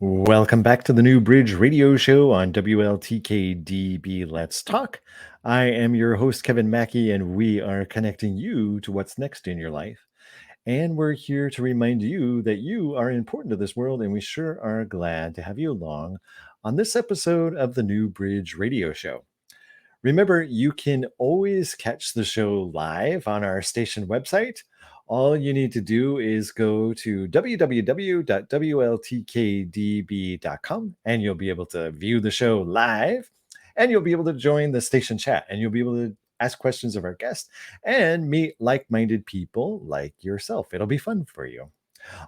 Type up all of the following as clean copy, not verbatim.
Welcome back to the New Bridge Radio Show on WLTKDB Let's Talk. I am your host, Kevin Mackey, and we are connecting you to what's next in your life. And we're here to remind you that you are important to this world, and we sure are glad to have you along on this episode of the New Bridge Radio Show. Remember, you can always catch the show live on our station website. All you need to do is go to www.wltkdb.com and you'll be able to view the show live, and you'll be able to join the station chat, and you'll be able to ask questions of our guests and meet like-minded people like yourself. It'll be fun for you.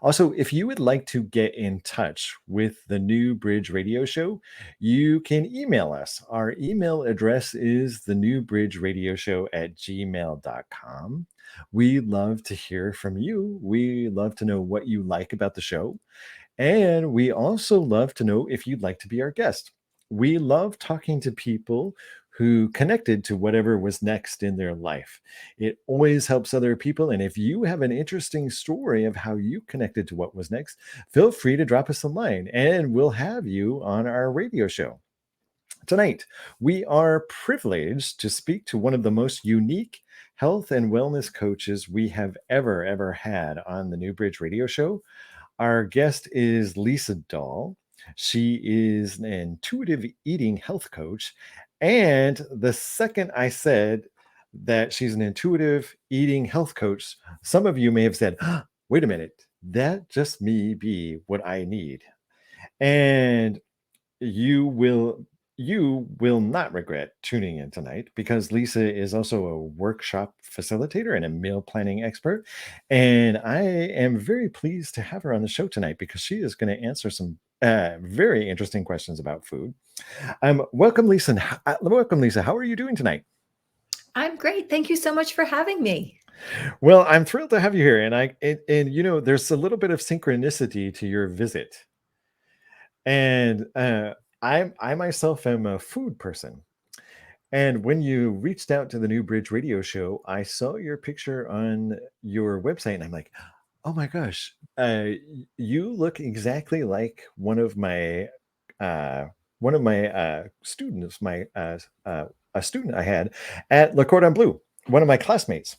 Also, if you would like to get in touch with the New Bridge Radio Show, you can email us. Our email address is thenewbridgeradioshow@gmail.com. We love to hear from you. We love to know what you like about the show. And we also love to know if you'd like to be our guest. We love talking to people who connected to whatever was next in their life. It always helps other people. And if you have an interesting story of how you connected to what was next, feel free to drop us a line and we'll have you on our radio show. Tonight, we are privileged to speak to one of the most unique health and wellness coaches we have ever had on the New Bridge Radio Show. Our guest is Lisa Dahl. She is an intuitive eating health coach. And the second I said that she's an intuitive eating health coach, some of you may have said, wait a minute, that just may be what I need. And you will not regret tuning in tonight, because Lisa is also a workshop facilitator and a meal planning expert. And I am very pleased to have her on the show tonight because she is going to answer some very interesting questions about food. Welcome, Lisa. Welcome, Lisa. How are you doing tonight? I'm great. Thank you so much for having me. Well, I'm thrilled to have you here. And you know, there's a little bit of synchronicity to your visit. And I myself am a food person. And when you reached out to the New Bridge Radio Show, I saw your picture on your website, and I'm like, oh my gosh, you look exactly like one of my students, a student I had at Le Cordon Bleu, one of my classmates,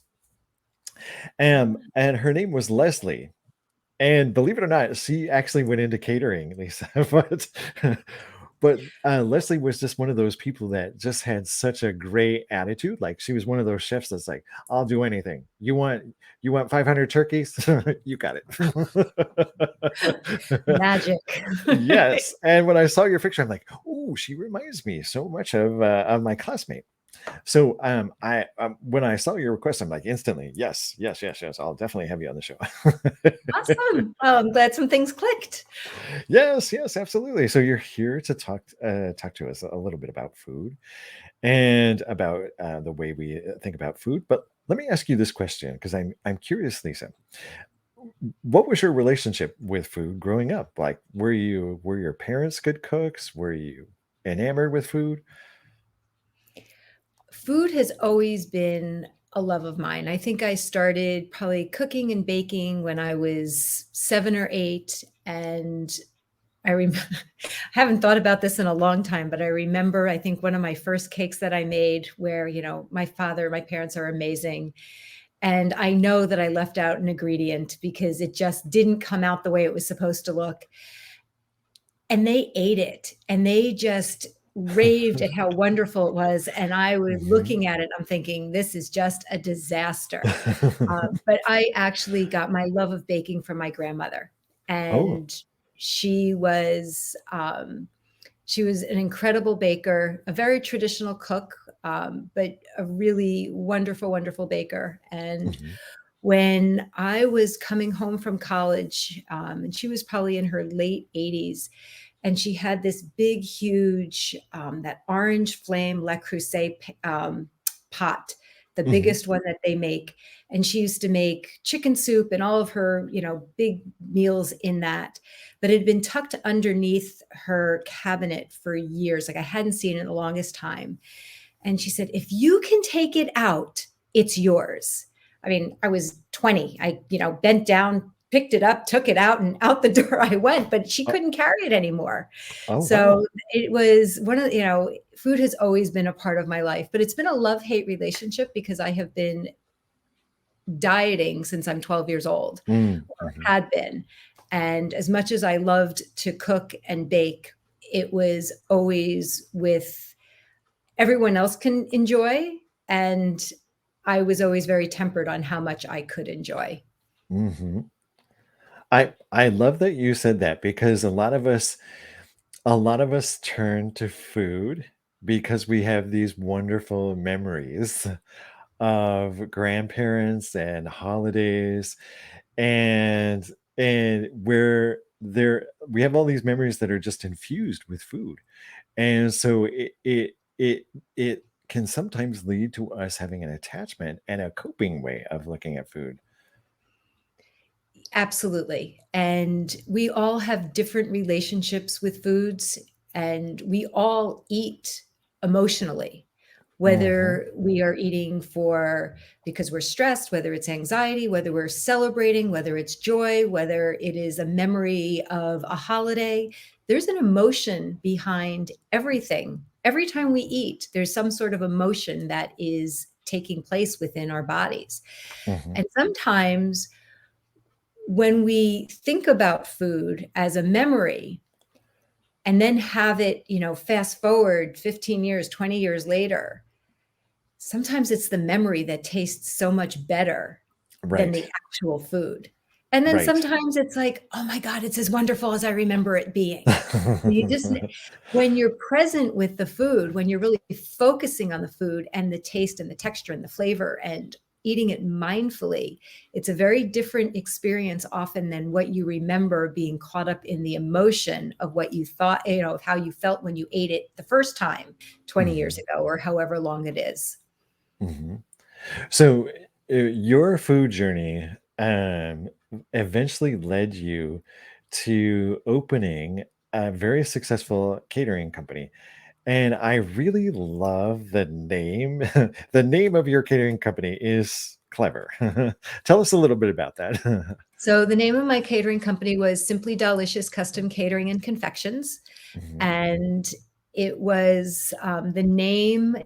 and her name was Leslie. And believe it or not, she actually went into catering, Lisa. But Leslie was just one of those people that just had such a great attitude. Like, she was one of those chefs that's like, I'll do anything. You want 500 turkeys? You got it. Magic. Yes. And when I saw your picture, I'm like, oh, she reminds me so much of my classmate. So I when I saw your request, I'm like, instantly, yes. I'll definitely have you on the show. Awesome. Well, I'm glad some things clicked. Yes, absolutely. So you're here to talk to us a little bit about food and about the way we think about food. But let me ask you this question, because I'm curious, Lisa. What was your relationship with food growing up? Like, were your parents good cooks? Were you enamored with food? Food has always been a love of mine. I think I started probably cooking and baking when I was 7 or 8. And I haven't thought about this in a long time, but I remember, I think one of my first cakes that I made where, my parents are amazing. And I know that I left out an ingredient because it just didn't come out the way it was supposed to look. And they ate it and they just raved at how wonderful it was. And I was looking at it, I'm thinking, this is just a disaster. But I actually got my love of baking from my grandmother. Oh. And she was an incredible baker, a very traditional cook, but a really wonderful baker. And when I was coming home from college, and she was probably in her late 80s, and she had this big, huge, that orange flame Le Creuset pot, the biggest one that they make. And she used to make chicken soup and all of her, big meals in that. But it had been tucked underneath her cabinet for years. Like, I hadn't seen it in the longest time. And she said, if you can take it out, it's yours. I mean, I was 20. I, bent down, picked it up, took it out, and out the door I went, but she Oh, couldn't carry it anymore. oh, So wow. it was one of the, food has always been a part of my life, but it's been a love-hate relationship because I have been dieting since I'm 12 years old, Mm, or mhm, had been. And as much as I loved to cook and bake, it was always with everyone else can enjoy. And I was always very tempered on how much I could enjoy. mhm. I love that you said that because a lot of us turn to food because we have these wonderful memories of grandparents and holidays and where there we have all these memories that are just infused with food. And so it can sometimes lead to us having an attachment and a coping way of looking at food. Absolutely. And we all have different relationships with foods, and we all eat emotionally, Mhm, whether we are eating for because we're stressed, whether it's anxiety, whether we're celebrating, whether it's joy, whether it is a memory of a holiday. There's an emotion behind everything. Every time we eat, there's some sort of emotion that is taking place within our bodies. mhm, And sometimes when we think about food as a memory and then have it, fast forward 15 years, 20 years later, sometimes it's the memory that tastes so much better than right, the actual food. And then right. sometimes it's like, oh my God, it's as wonderful as I remember it being. You just, when you're present with the food, when you're really focusing on the food and the taste and the texture and the flavor and eating it mindfully, it's a very different experience often than what you remember being caught up in the emotion of what you thought, of how you felt when you ate it the first time 20 years Mhm, ago or however long it is. mhm. So, your food journey, eventually led you to opening a very successful catering company, and I really love the name. The name of your catering company is clever. Tell us a little bit about that. So the name of my catering company was Simply Delicious Custom Catering and Confections, Mhm, and it was, the name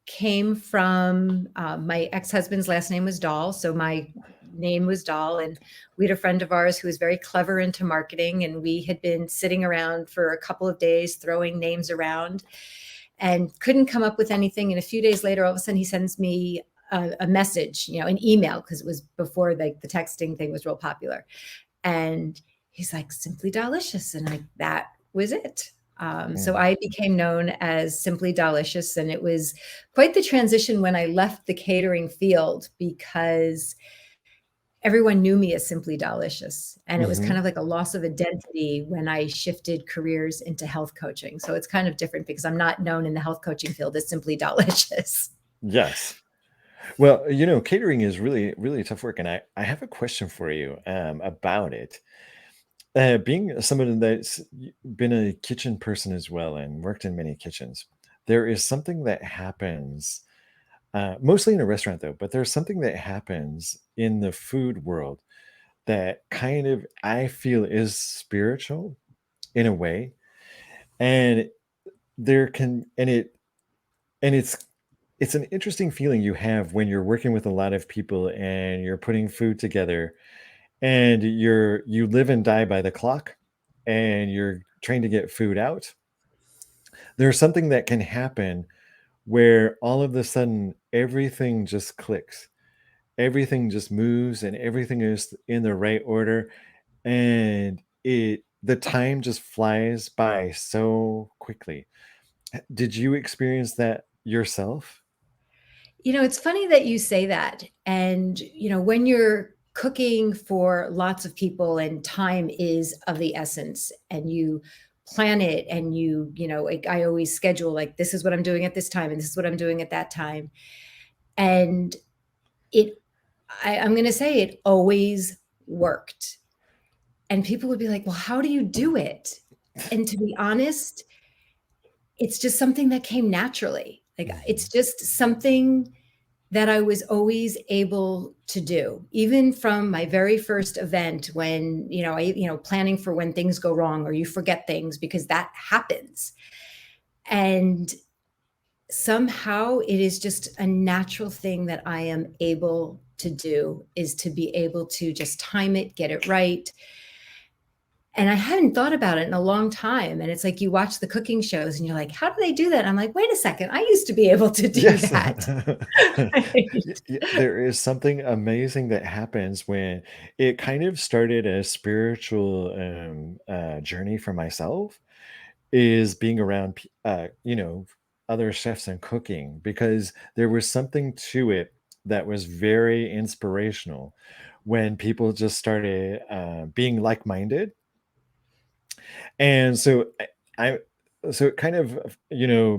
came from, my ex-husband's last name was Dahl, so my name was Dahl, and we had a friend of ours who was very clever into marketing, and we had been sitting around for a couple of days throwing names around and couldn't come up with anything, and a few days later, all of a sudden, he sends me a message, an email, because it was before, like, the texting thing was real popular, and he's like, "Simply Delicious," and that was it. So mm, I became known as Simply Delicious, and it was quite the transition when I left the catering field because everyone knew me as Simply Delicious, and it was kind mhm. of like a loss of identity when I shifted careers into health coaching. So it's kind of different because I'm not known in the health coaching field as Simply Delicious. Yes. Well, catering is really, really tough work, and I have a question for you, about it. Being someone that's been a kitchen person as well and worked in many kitchens, there is something that happens, mostly in a restaurant though, but there's something that happens in the food world that kind of I feel is spiritual in a way, and there can and it's an interesting feeling you have when you're working with a lot of people and you're putting food together and you live and die by the clock and you're trying to get food out. There's something that can happen where all of a sudden everything just clicks, everything just moves, and everything is in the right order, and the time just flies by so quickly. Did you experience that yourself? It's funny that you say that. And, when you're cooking for lots of people and time is of the essence and you plan it and like I always schedule like this is what I'm doing at this time and this is what I'm doing at that time. And it I'm gonna say it always worked. And people would be like, well, how do you do it? And to be honest, it's just something that came naturally. Like Mhm. it's just something that I was always able to do, even from my very first event when, planning for when things go wrong or you forget things because that happens. And somehow it is just a natural thing that I am able to do, is to be able to just time it, get it right. And I hadn't thought about it in a long time. And it's like you watch the cooking shows and you're like, how do they do that? And I'm like, wait a second, I used to be able to do Yes. that. Right. There is something amazing that happens when it kind of started a spiritual journey for myself, is being around other chefs and cooking, because there was something to it that was very inspirational when people just started being like-minded. And so I so it kind of,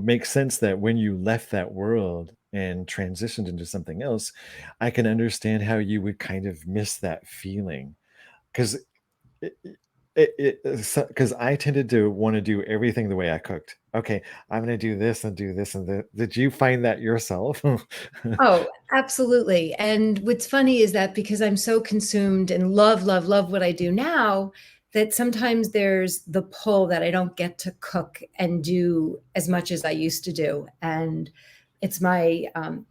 makes sense that when you left that world and transitioned into something else, I can understand how you would kind of miss that feeling. Because because I tended to want to do everything the way I cooked. Okay, I'm going to do this and do this and that. Did you find that yourself? Oh, absolutely. And what's funny is that because I'm so consumed and love, love, love what I do now, that sometimes there's the pull that I don't get to cook and do as much as I used to do. And it's my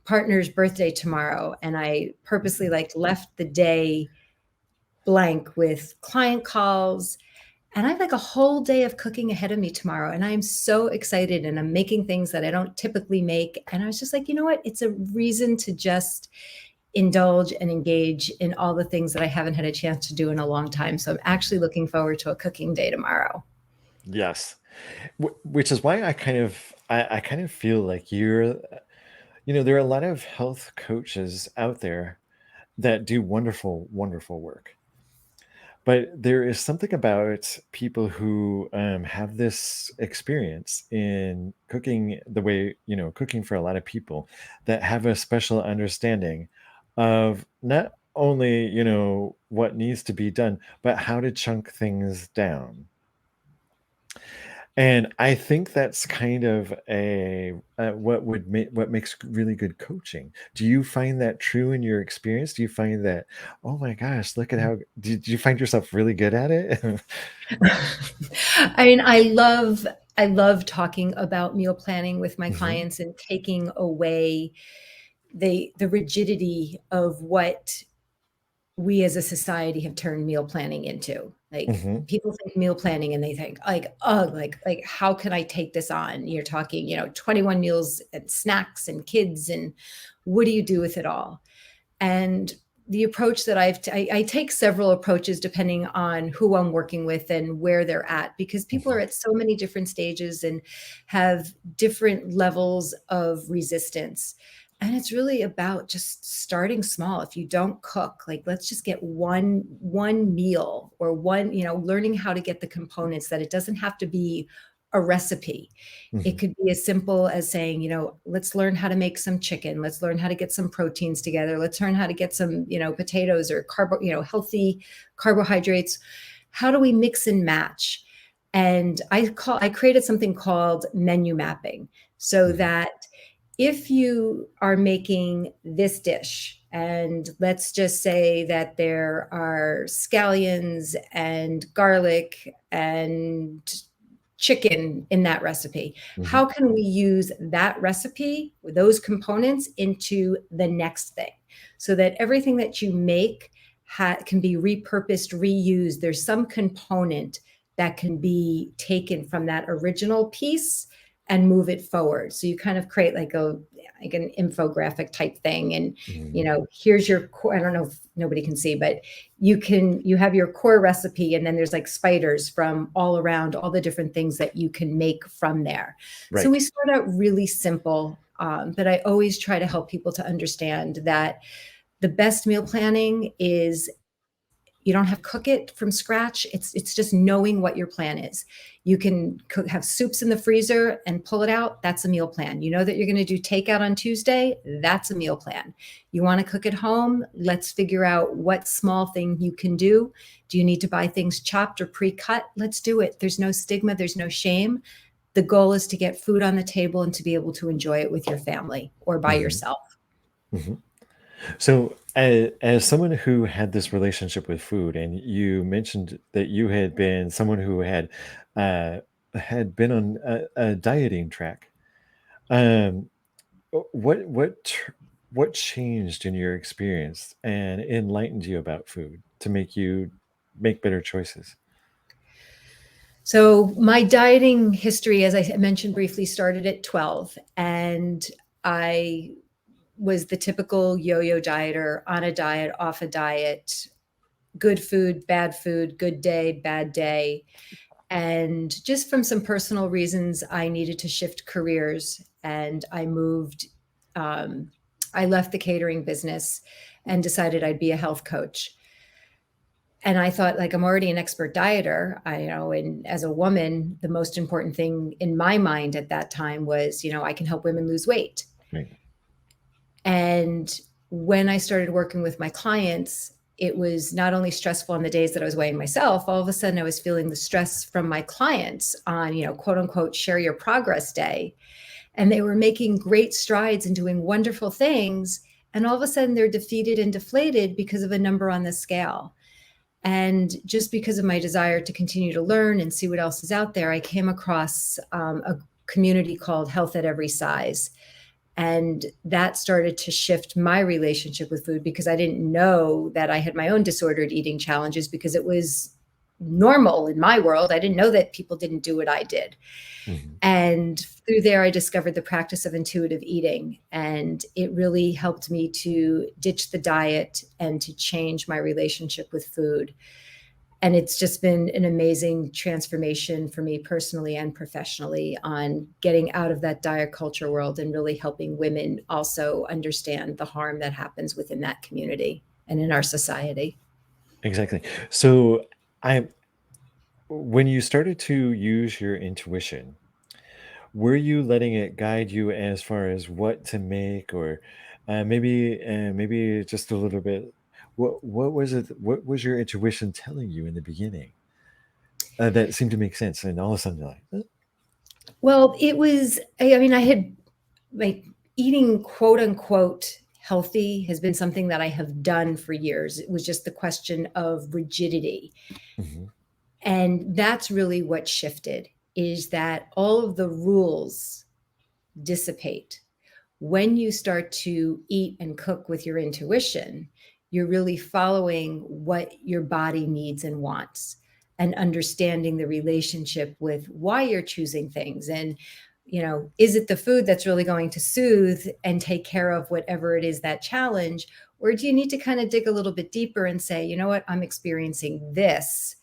partner's birthday tomorrow, and I purposely like left the day blank with client calls, and I have like a whole day of cooking ahead of me tomorrow. And I'm so excited, and I'm making things that I don't typically make. And I was just like, you know what? It's a reason to just indulge and engage in all the things that I haven't had a chance to do in a long time. So I'm actually looking forward to a cooking day tomorrow. Yes. Which is why I kind of feel like there are a lot of health coaches out there that do wonderful, wonderful work. But there is something about people who have this experience in cooking the way, cooking for a lot of people, that have a special understanding of not only, what needs to be done, but how to chunk things down. And I think that's kind of what makes really good coaching. Do you find that true in your experience? Do you find that, oh my gosh, look at how did you find yourself really good at it? I mean, I love talking about meal planning with my Mhm, clients and taking away the rigidity of what we as a society have turned meal planning into. Like mhm, people think meal planning and they think like, oh, like how can I take this on? You're talking, 21 meals and snacks and kids, and what do you do with it all? And the approach that I take several approaches depending on who I'm working with and where they're at, because people are mhm, at so many different stages and have different levels of resistance. And it's really about just starting small. If you don't cook, like let's just get one meal or one, learning how to get the components, that it doesn't have to be a recipe. It mhm, could be as simple as saying, let's learn how to make some chicken. Let's learn how to get some proteins together. Let's learn how to get some, potatoes or healthy carbohydrates. How do we mix and match? And I created something called menu mapping, so mhm, that if you are making this dish, and let's just say that there are scallions and garlic and chicken in that recipe. mhm, How can we use that recipe with those components into the next thing, so that everything that you make can be repurposed, reused? There's some component that can be taken from that original piece and move it forward. So you kind of create like an infographic type thing, and mhm. here's your core. I don't know if nobody can see, but you have your core recipe, and then there's like spiders from all around, all the different things that you can make from there. So Right. we start out really simple, but I always try to help people to understand that the best meal planning is, you don't have to cook it from scratch. It's just knowing what your plan is. You can have soups in the freezer and pull it out. That's a meal plan. You know that you're going to do takeout on Tuesday. That's a meal plan. You want to cook at home? Let's figure out what small thing you can do. Do you need to buy things chopped or pre-cut? Let's do it. There's no stigma. There's no shame. The goal is to get food on the table and to be able to enjoy it with your family or by Mhm. yourself. Mhm. So, as someone who had this relationship with food, and you mentioned that you had been someone who uh, had been on a dieting track. Um, what changed in your experience and enlightened you about food to make you make better choices? So my dieting history, as I mentioned briefly, started at 12, and I was the typical yo-yo dieter, on a diet, off a diet, good food, good day, bad day. And just from some personal reasons, I needed to shift careers, and um, I left the catering business and decided I'd be a health coach. And I thought, like, I'm already an expert dieter, and as a woman, the most important thing in my mind at that time was, I can help women lose weight. Right. And when I started working with my clients, it was not only stressful on the days that I was weighing myself, all of a sudden I was feeling the stress from my clients on, quote unquote, share your progress day. And they were making great strides and doing wonderful things. And all of a sudden they're defeated and deflated because of a number on the scale. And just because of my desire to continue to learn and see what else is out there, I came across a community called Health at Every Size. And that started to shift my relationship with food, because I didn't know that I had my own disordered eating challenges, because it was normal in my world. I didn't know that people didn't do what I did. Mhm. And through there, I discovered the practice of intuitive eating. And it really helped me to ditch the diet and to change my relationship with food. And it's just been an amazing transformation for me personally and professionally, on getting out of that diet culture world and really helping women also understand the harm that happens within that community and in our society. Exactly. So, I when you started to use your intuition, were you letting it guide you as far as what to make, or maybe just a little bit? What was it? What was your intuition telling you in the beginning that seemed to make sense, and all of a sudden you're like, Well, it was, I mean, I had, like, eating quote unquote healthy has been something that I have done for years. It was just the question of rigidity. Mhm, And that's really what shifted, is that all of the rules dissipate. When you start to eat and cook with your intuition, you're really following what your body needs and wants, and understanding the relationship with why you're choosing things. And, is it the food that's really going to soothe and take care of whatever it is that challenge? Or do you need to kind of dig a little bit deeper and say, you know what, I'm experiencing this,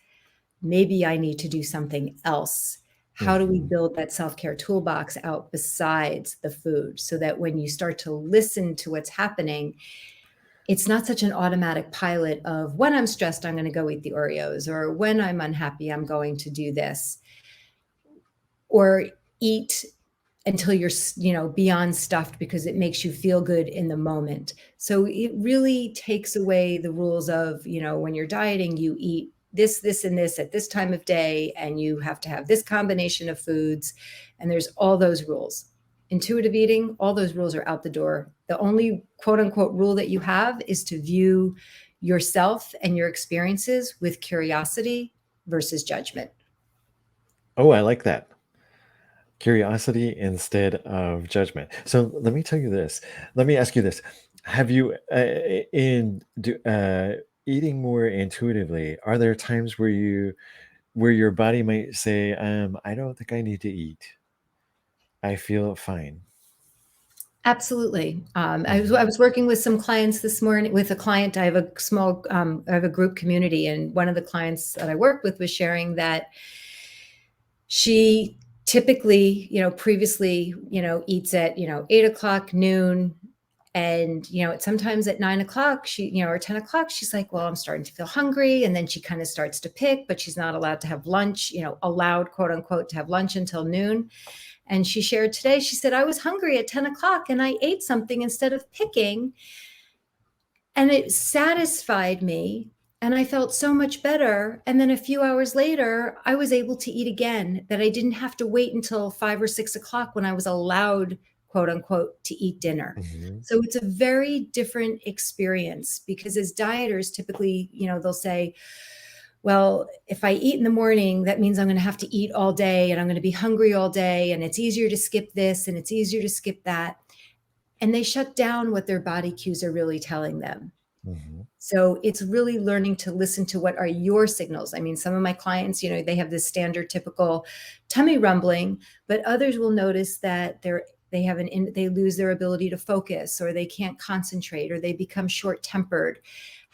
maybe I need to do something else. How do we mhm. build that self-care toolbox out besides the food, so that when you start to listen to what's happening, it's not such an automatic pilot of, when I'm stressed, I'm going to go eat the Oreos, or when I'm unhappy, I'm going to do this, or eat until you're, beyond stuffed because it makes you feel good in the moment. So it really takes away the rules of, when you're dieting, you eat this, and this at this time of day, and you have to have this combination of foods. And there's all those rules. Intuitive eating, all those rules are out the door. The only quote unquote rule that you have is to view yourself and your experiences with curiosity versus judgment. Oh, I like that. Curiosity instead of judgment. So let me tell you this. Let me ask you this. Have you, eating more intuitively, are there times where your body might say, I don't think I need to eat. I feel fine. Absolutely. I Mhm, was working with some clients this morning. With a client, I have a group community, and one of the clients that I work with was sharing that she typically, previously, eats at, 8 o'clock, noon. And, sometimes at 9 o'clock, or 10 o'clock, she's like, well, I'm starting to feel hungry. And then she kind of starts to pick, but she's not allowed to have lunch, allowed, quote unquote, to have lunch until noon. And she shared today, she said, I was hungry at 10 o'clock and I ate something instead of picking. And it satisfied me. And I felt so much better. And then a few hours later, I was able to eat again, that I didn't have to wait until 5 or 6 o'clock when I was allowed, quote unquote, to eat dinner. Mhm. So it's a very different experience, because as dieters, typically, they'll say, well, if I eat in the morning, that means I'm going to have to eat all day and I'm going to be hungry all day. And it's easier to skip this and it's easier to skip that. And they shut down what their body cues are really telling them. Mhm. So it's really learning to listen to what are your signals. I mean, some of my clients, they have this standard typical tummy rumbling, but others will notice that they lose their ability to focus, or they can't concentrate, or they become short-tempered.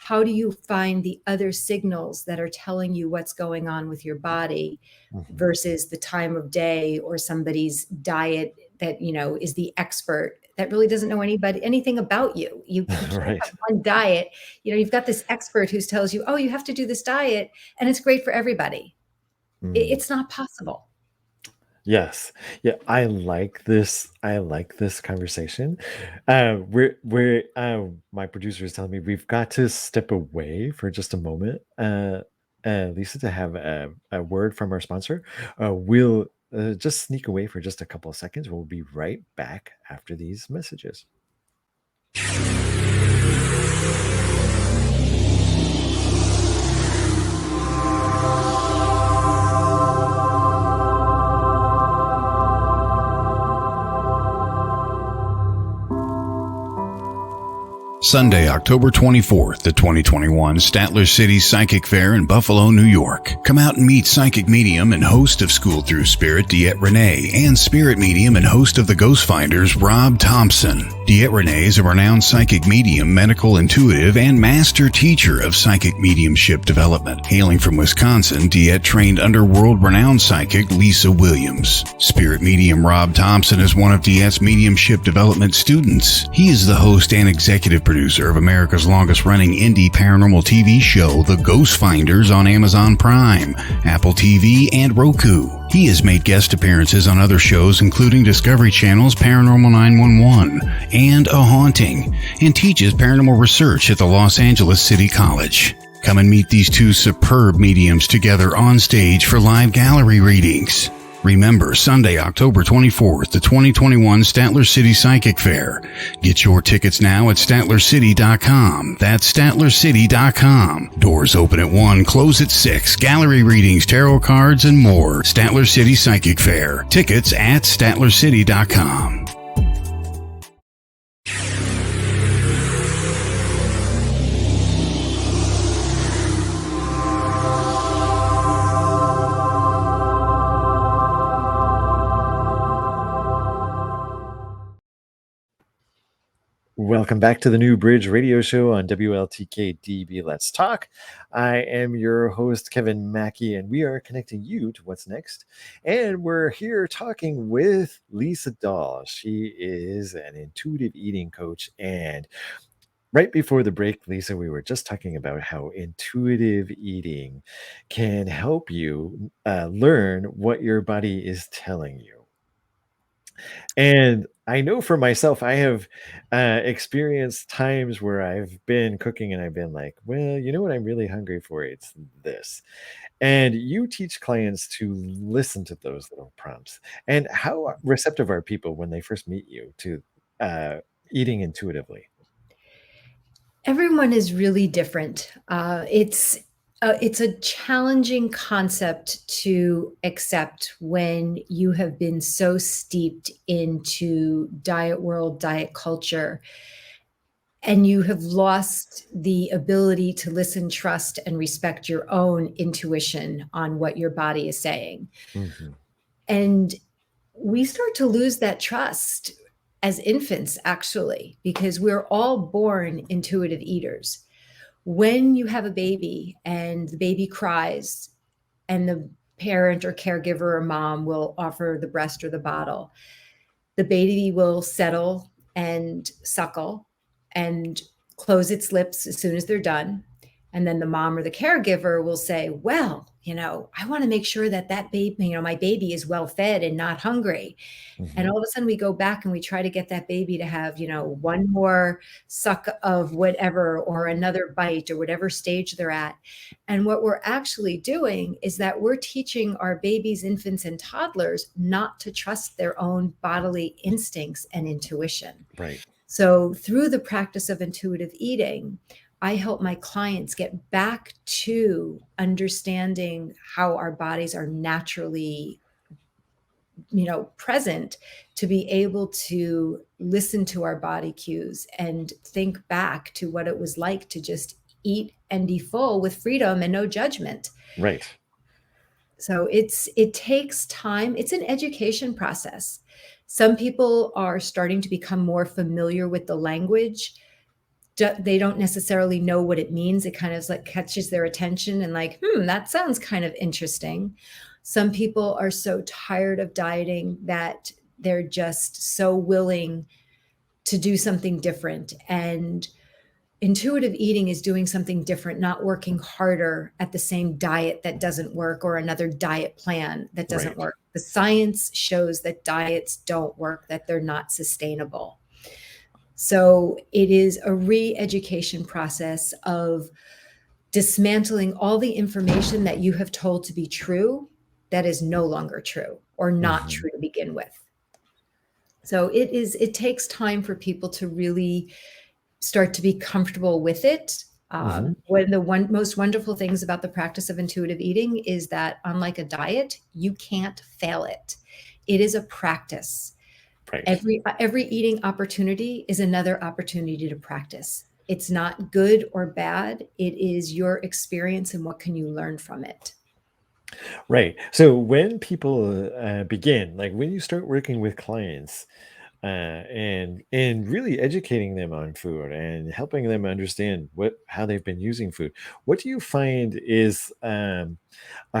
How do you find the other signals that are telling you what's going on with your body Mhm. versus the time of day or somebody's diet that, is the expert that really doesn't know anything about you. You can't have Right. one diet. You've got this expert who tells you, oh, you have to do this diet and it's great for everybody. Mm. It's not possible. Yes. Yeah, I like this conversation. My producer is telling me we've got to step away for just a moment, Lisa, to have a word from our sponsor. We'll just sneak away for just a couple of seconds. We'll be right back after these messages. Sunday, October 24th, the 2021 Statler City Psychic Fair in Buffalo, New York. Come out and meet psychic medium and host of School Through Spirit, Diet Renee, and spirit medium and host of the Ghost Finders, Rob Thompson. Diet Renee is a renowned psychic medium, medical intuitive, and master teacher of psychic mediumship development. Hailing from Wisconsin, Diet trained under world-renowned psychic Lisa Williams. Spirit medium Rob Thompson is one of Diet's mediumship development students. He is the host and executive producer of America's longest-running indie paranormal TV show, The Ghost Finders, on Amazon Prime, Apple TV, and Roku. He has made guest appearances on other shows, including Discovery Channel's Paranormal 911 and A Haunting, and teaches paranormal research at the Los Angeles City College. Come and meet these two superb mediums together on stage for live gallery readings. Remember, Sunday, October 24th, the 2021 Statler City Psychic Fair. Get your tickets now at StatlerCity.com. That's StatlerCity.com. Doors open at 1, close at 6. Gallery readings, tarot cards, and more. Statler City Psychic Fair. Tickets at StatlerCity.com. Welcome back to the New Bridge Radio Show on WLTK-DB Let's Talk. I am your host, Kevin Mackey, and we are connecting you to what's next. And we're here talking with Lisa Dahl. She is an intuitive eating coach. And right before the break, Lisa, we were just talking about how intuitive eating can help you learn what your body is telling you. And I know for myself, I have experienced times where I've been cooking and I've been like, well, you know what I'm really hungry for? It's this. And you teach clients to listen to those little prompts. And how receptive are people when they first meet you to uh, eating intuitively? Everyone is really different. It's a challenging concept to accept when you have been so steeped into diet world, diet culture, and you have lost the ability to listen, trust, and respect your own intuition on what your body is saying. Mhm. And we start to lose that trust as infants, actually, because we're all born intuitive eaters. When you have a baby and the baby cries and the parent or caregiver or mom will offer the breast or the bottle, the baby will settle and suckle and close its lips as soon as they're done. And then the mom or the caregiver will say, well, I want to make sure that baby, my baby is well fed and not hungry. And Mhm. all of a sudden we go back and we try to get that baby to have, one more suck of whatever or another bite or whatever stage they're at. And what we're actually doing is that we're teaching our babies, infants, and toddlers not to trust their own bodily instincts and intuition. Right. So through the practice of intuitive eating, I help my clients get back to understanding how our bodies are naturally present, to be able to listen to our body cues and think back to what it was like to just eat and be full with freedom and no judgment. Right. So it takes time. It's an education process. Some people are starting to become more familiar with the language. They don't necessarily know what it means. It kind of like catches their attention and like, that sounds kind of interesting. Some people are so tired of dieting that they're just so willing to do something different. And intuitive eating is doing something different, not working harder at the same diet that doesn't work or another diet plan that doesn't Right. work. The science shows that diets don't work, that they're not sustainable. So it is a re-education process of dismantling all the information that you have told to be true that is no longer true or not Mhm. true to begin with. So it takes time for people to really start to be comfortable with it. Mhm. One of the most wonderful things about the practice of intuitive eating is that, unlike a diet, you can't fail it. It is a practice. Right. Every eating opportunity is another opportunity to practice. It's not good or bad. It is your experience and what can you learn from it. Right. So when people begin, like when you start working with clients, and really educating them on food and helping them understand how they've been using food, what do you find is a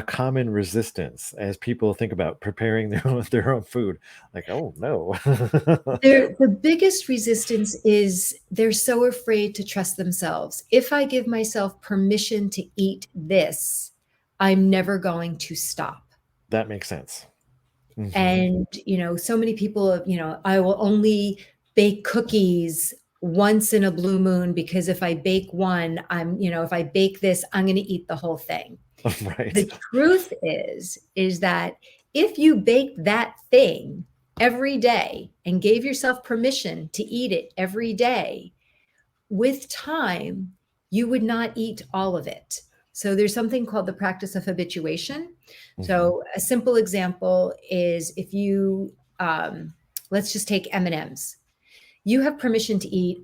common resistance as people think about preparing their own food? Like, oh no. The biggest resistance is they're so afraid to trust themselves. If I give myself permission to eat this, I'm never going to stop. That makes sense. Hmm. And, so many people have, I will only bake cookies once in a blue moon because if I bake one, if I bake this, I'm going to eat the whole thing. Right. The truth is that if you baked that thing every day and gave yourself permission to eat it every day, with time, you would not eat all of it. So there's something called the practice of habituation. Hmm. So a simple example is if you, let's just take M&Ms. You have permission to eat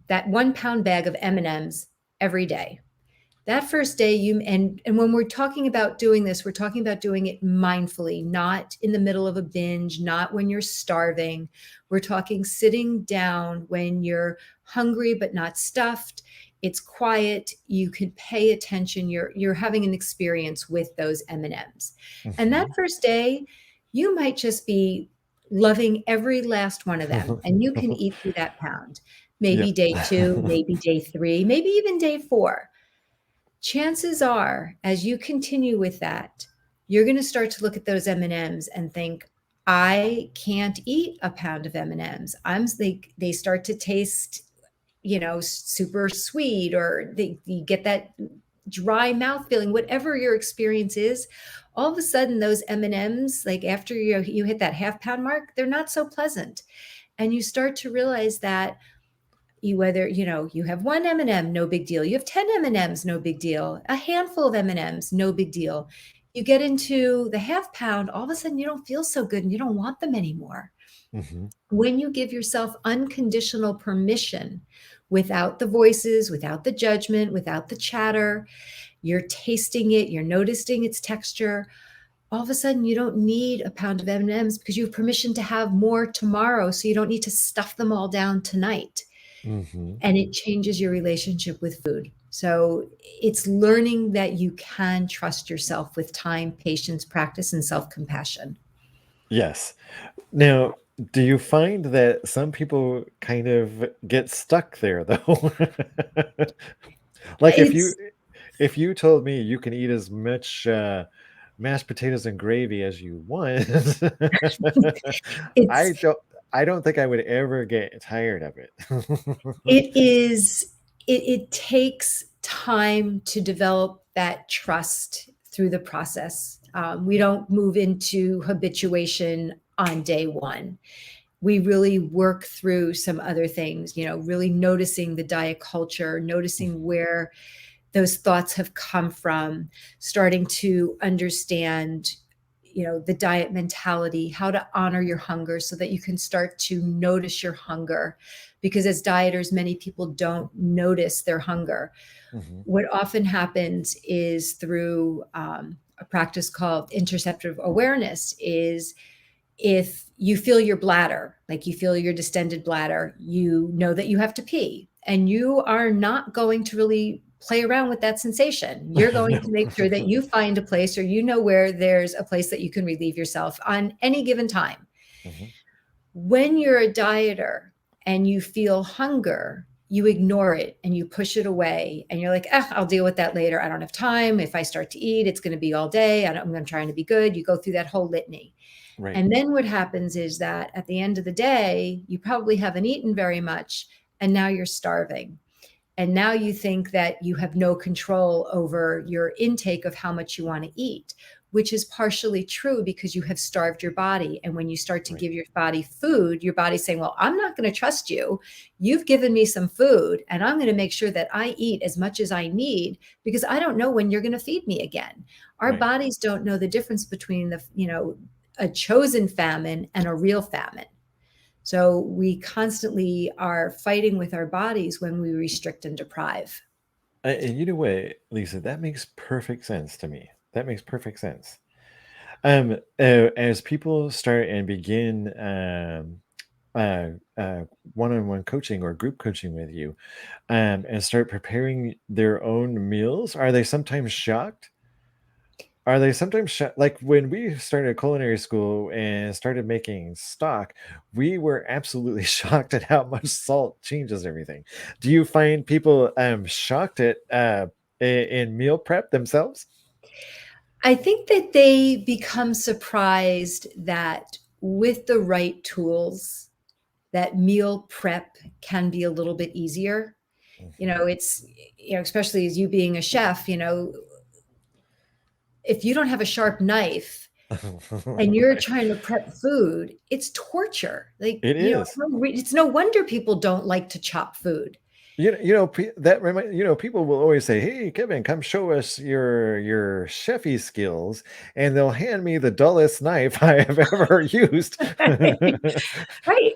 that 1 pound bag of M&Ms every day. That first day, and when we're talking about doing this, we're talking about doing it mindfully, not in the middle of a binge, not when you're starving. We're talking sitting down when you're hungry but not stuffed. It's quiet. You can pay attention. You're having an experience with those M&Ms. And that Hmm. first day, you might just be loving every last one of them, and you can eat through that pound. Maybe Yep. day 2, maybe day 3, maybe even day 4. Chances are, as you continue with that, you're going to start to look at those M&Ms and think, I can't eat a pound of M&Ms. They start to taste, super sweet, or you get that dry mouth feeling, whatever your experience is. All of a sudden, those M&Ms, like after you hit that half-pound mark, they're not so pleasant. And you start to realize that you have one M&M, no big deal. You have 10 M&Ms, no big deal. A handful of M&Ms, no big deal. You get into the half pound, all of a sudden you don't feel so good and you don't want them anymore. Hmm. When you give yourself unconditional permission, without the voices, without the judgment, without the chatter, you're tasting it, you're noticing its texture. All of a sudden you don't need a pound of M&Ms because you have permission to have more tomorrow, so you don't need to stuff them all down tonight. Hmm. And it changes your relationship with food. So it's learning that you can trust yourself with time, patience, practice, and self-compassion. Yes. Now, do you find that some people kind of get stuck there though? Like if you It's if you told me you can eat as much mashed potatoes and gravy as you want, I It's don't I don't think I would ever get tired of it. it is it takes time to develop that trust through the process. We don't move into habituation on day one. We really work through some other things, really noticing the diet culture, noticing Mhm, where those thoughts have come from, starting to understand, the diet mentality, how to honor your hunger so that you can start to notice your hunger. Because as dieters, many people don't notice their hunger. mhm, What often happens is through a practice called interceptive awareness is if you feel your bladder, like you feel your distended bladder, you know that you have to pee, and you are not going to really play around with that sensation. You're going to no. make sure that you find a place, or where there's a place that you can relieve yourself on any given time. Mhm, When you're a dieter and you feel hunger, you ignore it and you push it away, and you're like, I'll deal with that later. I don't have time. If I start to eat, it's going to be all day. I'm trying to be good. You go through that whole litany. right, And then what happens is that at the end of the day, you probably haven't eaten very much, and now you're starving. And now you think that you have no control over your intake of how much you want to eat, which is partially true because you have starved your body. And when you start to right, give your body food, your body's saying, well, I'm not going to trust you. You've given me some food, and I'm going to make sure that I eat as much as I need because I don't know when you're going to feed me again. Our right. bodies don't know the difference between a chosen famine and a real famine. So we constantly are fighting with our bodies when we restrict and deprive. And you know what, Lisa, that makes perfect sense to me. That makes perfect sense. As people start and begin uh, uh, one-on-one coaching or group coaching with you, and start preparing their own meals, are they sometimes shocked? Are they sometimes like when we started culinary school and started making stock, we were absolutely shocked at how much salt changes everything. Do you find people shocked at in meal prep themselves? I think that they become surprised that with the right tools, that meal prep can be a little bit easier. It's, especially as you being a chef, if you don't have a sharp knife and you're Right. trying to prep food, it's torture. Like, It is. it's no wonder people don't like to chop food. That remind people will always say, "Hey, Kevin, come show us your chefy skills," and they'll hand me the dullest knife I have ever used. Right.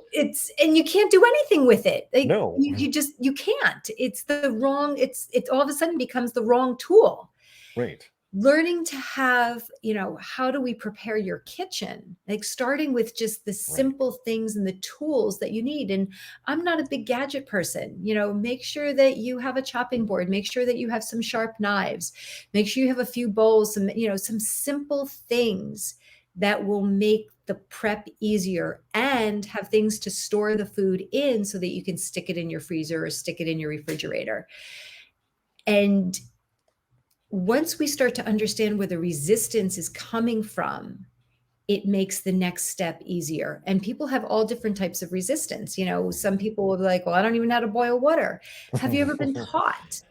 And you can't do anything with it. Like No, you can't. It's the wrong, it all of a sudden becomes the wrong tool. right, Learning to have, how do we prepare your kitchen? Like starting with just the right. simple things and the tools that you need. And I'm not a big gadget person, make sure that you have a chopping board, make sure that you have some sharp knives, make sure you have a few bowls, some simple things that will make the prep easier and have things to store the food in so that you can stick it in your freezer or stick it in your refrigerator. And once we start to understand where the resistance is coming from, it makes the next step easier. And people have all different types of resistance. Some people will be like, well, I don't even know how to boil water. Have you ever been Mhm. taught?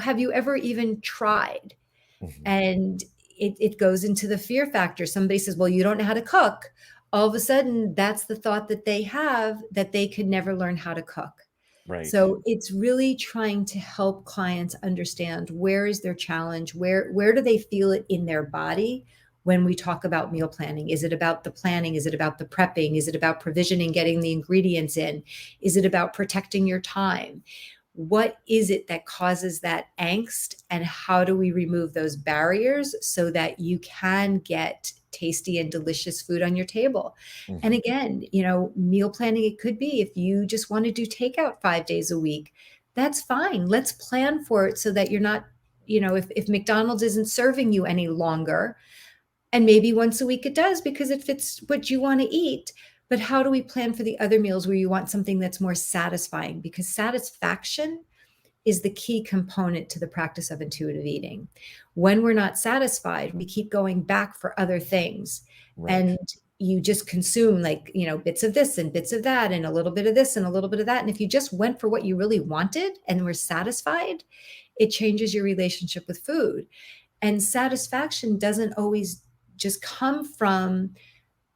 Have you ever even tried? Mhm. And it goes into the fear factor. Somebody says, well, you don't know how to cook. All of a sudden, that's the thought that they have, that they could never learn how to cook. Right. So it's really trying to help clients understand where is their challenge, where do they feel it in their body when we talk about meal planning. Is it about the planning? Is it about the prepping? Is it about provisioning, getting the ingredients in? Is it about protecting your time? What is it that causes that angst, and how do we remove those barriers so that you can get tasty and delicious food on your table? And Mhm. again, meal planning, it could be if you just want to do takeout 5 days a week, that's fine. Let's plan for it so that you're not, if McDonald's isn't serving you any longer, and maybe once a week it does because it fits what you want to eat. But how do we plan for the other meals where you want something that's more satisfying? Because satisfaction is the key component to the practice of intuitive eating. When we're not satisfied, we keep going back for other things. Right. And you just consume, like, bits of this and bits of that and a little bit of this and a little bit of that. And if you just went for what you really wanted and were satisfied, it changes your relationship with food. And satisfaction doesn't always just come from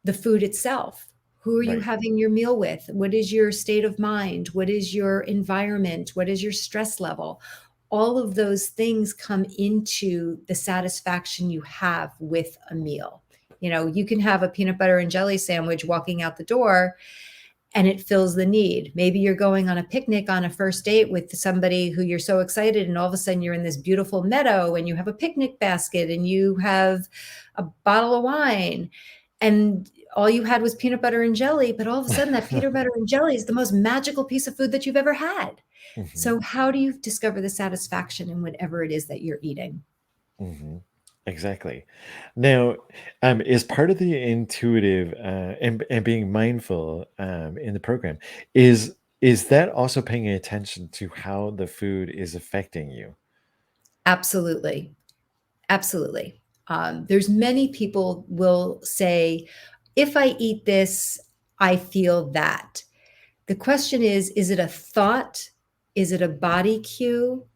the food itself. Who are you Right. having your meal with? What is your state of mind? What is your environment? What is your stress level? All of those things come into the satisfaction you have with a meal. You can have a peanut butter and jelly sandwich walking out the door, and it fills the need. Maybe you're going on a picnic on a first date with somebody who you're so excited, and all of a sudden you're in this beautiful meadow and you have a picnic basket and you have a bottle of wine, and all you had was peanut butter and jelly, but all of a sudden that peanut butter and jelly is the most magical piece of food that you've ever had. Hmm. So how do you discover the satisfaction in whatever it is that you're eating? Hmm. Exactly. Now, is part of the intuitive and being mindful in the program is that also paying attention to how the food is affecting you? Absolutely. Absolutely. There's many people will say, if I eat this, I feel that. The question is it a thought? Is it a body cue?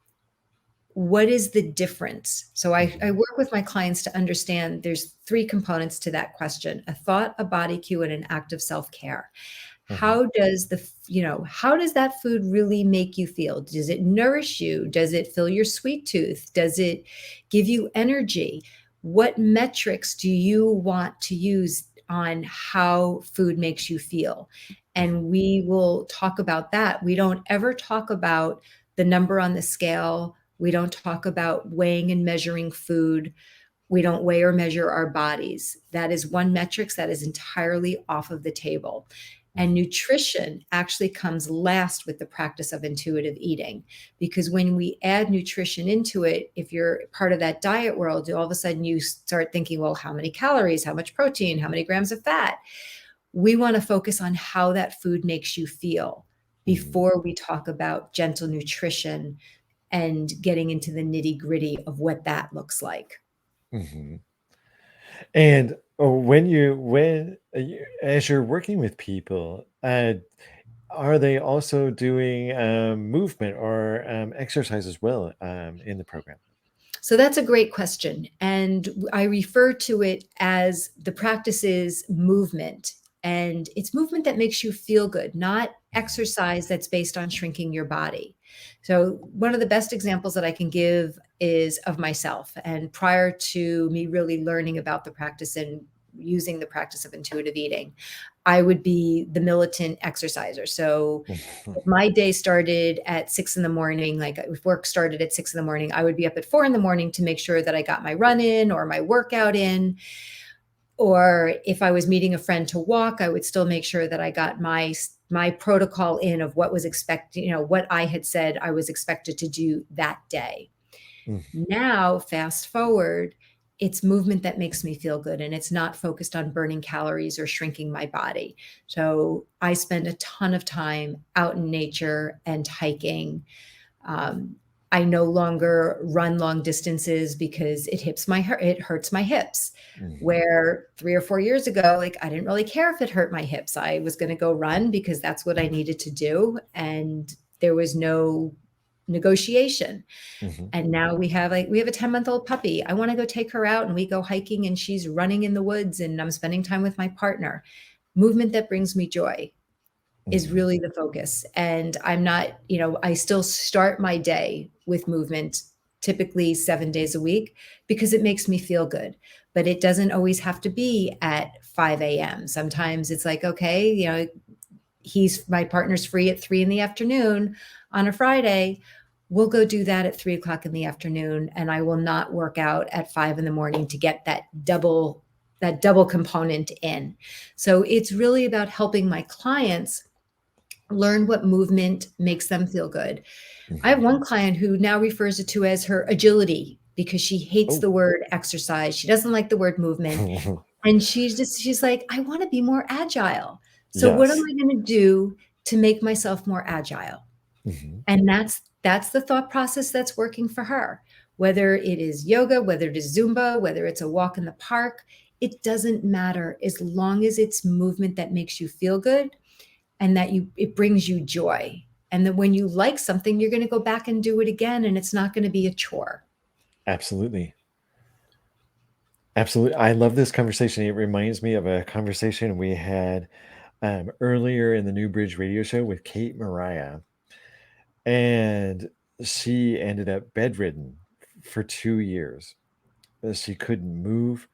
What is the difference? So I Hmm. work with my clients to understand there's three components to that question: a thought, a body cue, and an act of self-care. Hmm. How does that food really make you feel? Does it nourish you? Does it fill your sweet tooth? Does it give you energy? What metrics do you want to use on how food makes you feel? And we will talk about that. We don't ever talk about the number on the scale. We don't talk about weighing and measuring food. We don't weigh or measure our bodies. That is one metrics that is entirely off of the table. And Hmm. nutrition actually comes last with the practice of intuitive eating, because when we add nutrition into it, if you're part of that diet world, all of a sudden you start thinking, well, how many calories, how much protein, how many grams of fat? We want to focus on how that food makes you feel Hmm. before we talk about gentle nutrition and getting into the nitty gritty of what that looks like. Hmm. And as you're working with people, are they also doing movement or exercise as well in the program? So that's a great question. And I refer to it as the practice is movement. And it's movement that makes you feel good, not Mhm. exercise that's based on shrinking your body. So, one of the best examples that I can give is of myself. And prior to me really learning about the practice and using the practice of intuitive eating, I would be the militant exerciser. So, if my day started at 6 in the morning, like if work started at 6 in the morning, I would be up at 4 in the morning to make sure that I got my run in or my workout in. Or if I was meeting a friend to walk, I would still make sure that I got my protocol in of what was expected, what I had said I was expected to do that day. Mhm. Now, fast forward, it's movement that makes me feel good, and it's not focused on burning calories or shrinking my body. So I spend a ton of time out in nature and hiking. Um, I no longer run long distances because it hurts my hips. Mhm. Where 3 or 4 years ago, like, I didn't really care if it hurt my hips. I was going to go run because that's what I needed to do, and there was no negotiation. Mhm. And now we have a 10-month-old puppy. I wanna go take her out, and we go hiking, and she's running in the woods, and I'm spending time with my partner. Movement that brings me joy is Mhm. really the focus, and I still start my day with movement, typically 7 days a week, because it makes me feel good, but it doesn't always have to be at 5 AM. Sometimes it's like, okay, my partner's free at 3 in the afternoon on a Friday. We'll go do that at 3 o'clock in the afternoon, and I will not work out at 5 in the morning to get that double component in. So it's really about helping my clients learn what movement makes them feel good. I have Mhm. one client who now refers it to as her agility because she hates Oh. the word exercise. She doesn't like the word movement. And she's like, I want to be more agile. So what am Yes. I going to do to make myself more agile? Mhm. And that's the thought process that's working for her. Whether it is yoga, whether it is Zumba, whether it's a walk in the park, it doesn't matter as long as it's movement that makes you feel good and that it brings you joy. And that when you like something, you're going to go back and do it again, and it's not going to be a chore. Absolutely. Absolutely. I love this conversation. It reminds me of a conversation we had earlier in the New Bridge radio show with Kate Mariah. And she ended up bedridden for 2 years. She couldn't move.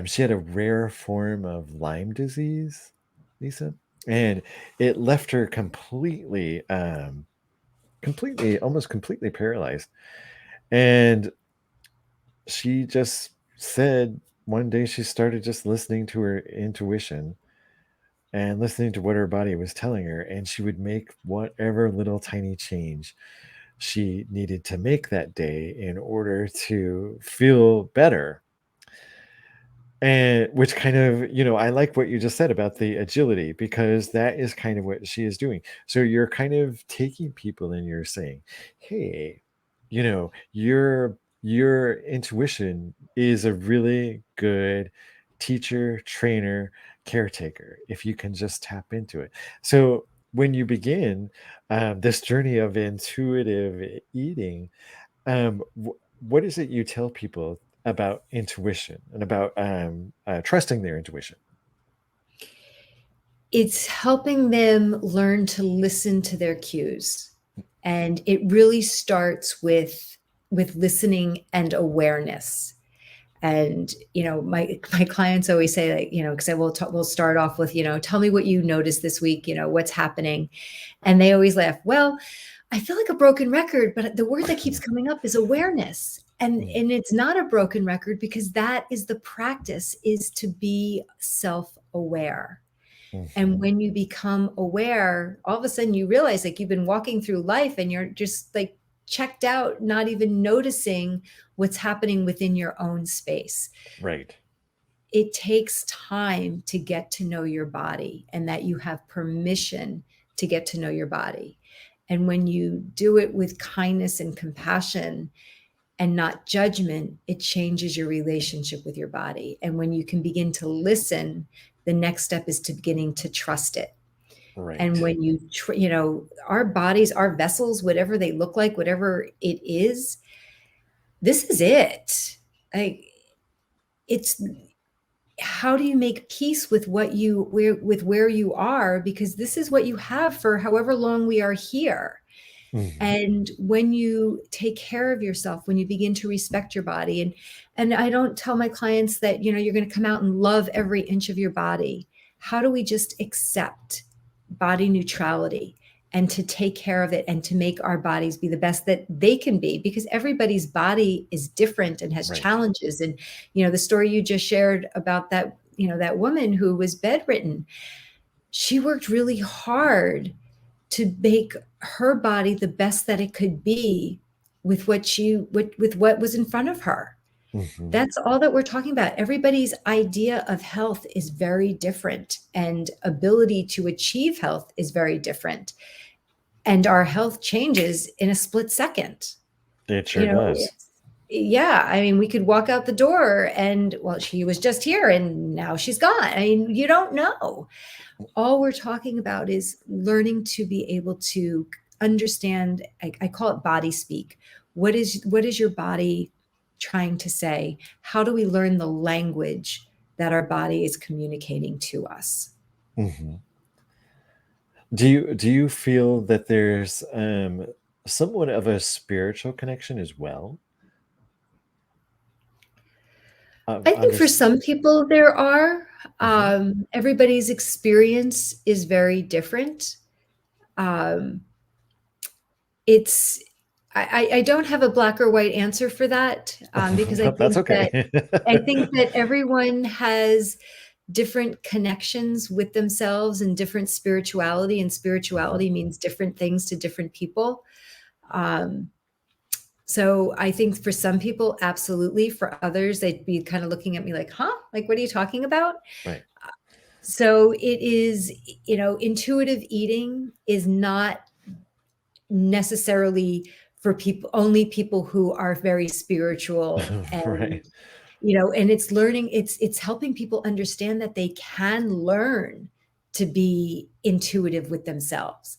She had a rare form of Lyme disease, Lisa, and it left her almost completely paralyzed. And she just said one day she started just listening to her intuition and listening to what her body was telling her, and she would make whatever little tiny change she needed to make that day in order to feel better. And which kind of, I like what you just said about the agility, because that is kind of what she is doing. So you're kind of taking people and you're saying, hey, your intuition is a really good teacher, trainer, caretaker if you can just tap into it. So when you begin this journey of intuitive eating, what is it you tell people about intuition and about trusting their intuition? It's helping them learn to listen to their cues. And it really starts with listening and awareness. And my clients always say, like, because we'll start off with, tell me what you noticed this week, what's happening. And they always laugh. Well, I feel like a broken record, but the word that keeps coming up is awareness. And it's not a broken record, because that is the practice, is to be self-aware. And Mhm. when you become aware, all of a sudden you realize, like, you've been walking through life and you're just like checked out, not even noticing what's happening within your own space. Right. It takes time to get to know your body, and that you have permission to get to know your body. And when you do it with kindness and compassion and not judgment, it changes your relationship with your body. And when you can begin to listen, the next step is to beginning to trust it. And Right. when our bodies, our vessels, whatever they look like, whatever it is, this is it. Like, it's, how do you make peace with where you are? Because this is what you have for however long we are here. Mhm. And when you take care of yourself, when you begin to respect your body, and I don't tell my clients that, you're going to come out and love every inch of your body. How do we just accept body neutrality and to take care of it and to make our bodies be the best that they can be? Because everybody's body is different and has Right. challenges. And, the story you just shared about that woman who was bedridden, she worked really hard to make her body the best that it could be with what was in front of her. Mhm. That's all that we're talking about. Everybody's idea of health is very different, and ability to achieve health is very different. And our health changes in a split second. It sure does. Yeah, I mean, we could walk out the door and, well, she was just here and now she's gone. I mean, you don't know. All we're talking about is learning to be able to understand. I call it body speak. What is your body trying to say? How do we learn the language that our body is communicating to us? Mhm. Do you feel that there's somewhat of a spiritual connection as well? I think for Understand. some people there are. Mhm. Everybody's experience is very different. Um, it's I don't have a black or white answer for that, because I That's think that okay. everyone has different connections with themselves and different spirituality, and Mhm. spirituality means different things to different people. Um, so I think for some people, absolutely. For others, they'd be kind of looking at me like, huh? Like, what are you talking about? Right. So it is, intuitive eating is not necessarily for people, only people who are very spiritual. Right. And and it's learning, it's helping people understand that they can learn to be intuitive with themselves,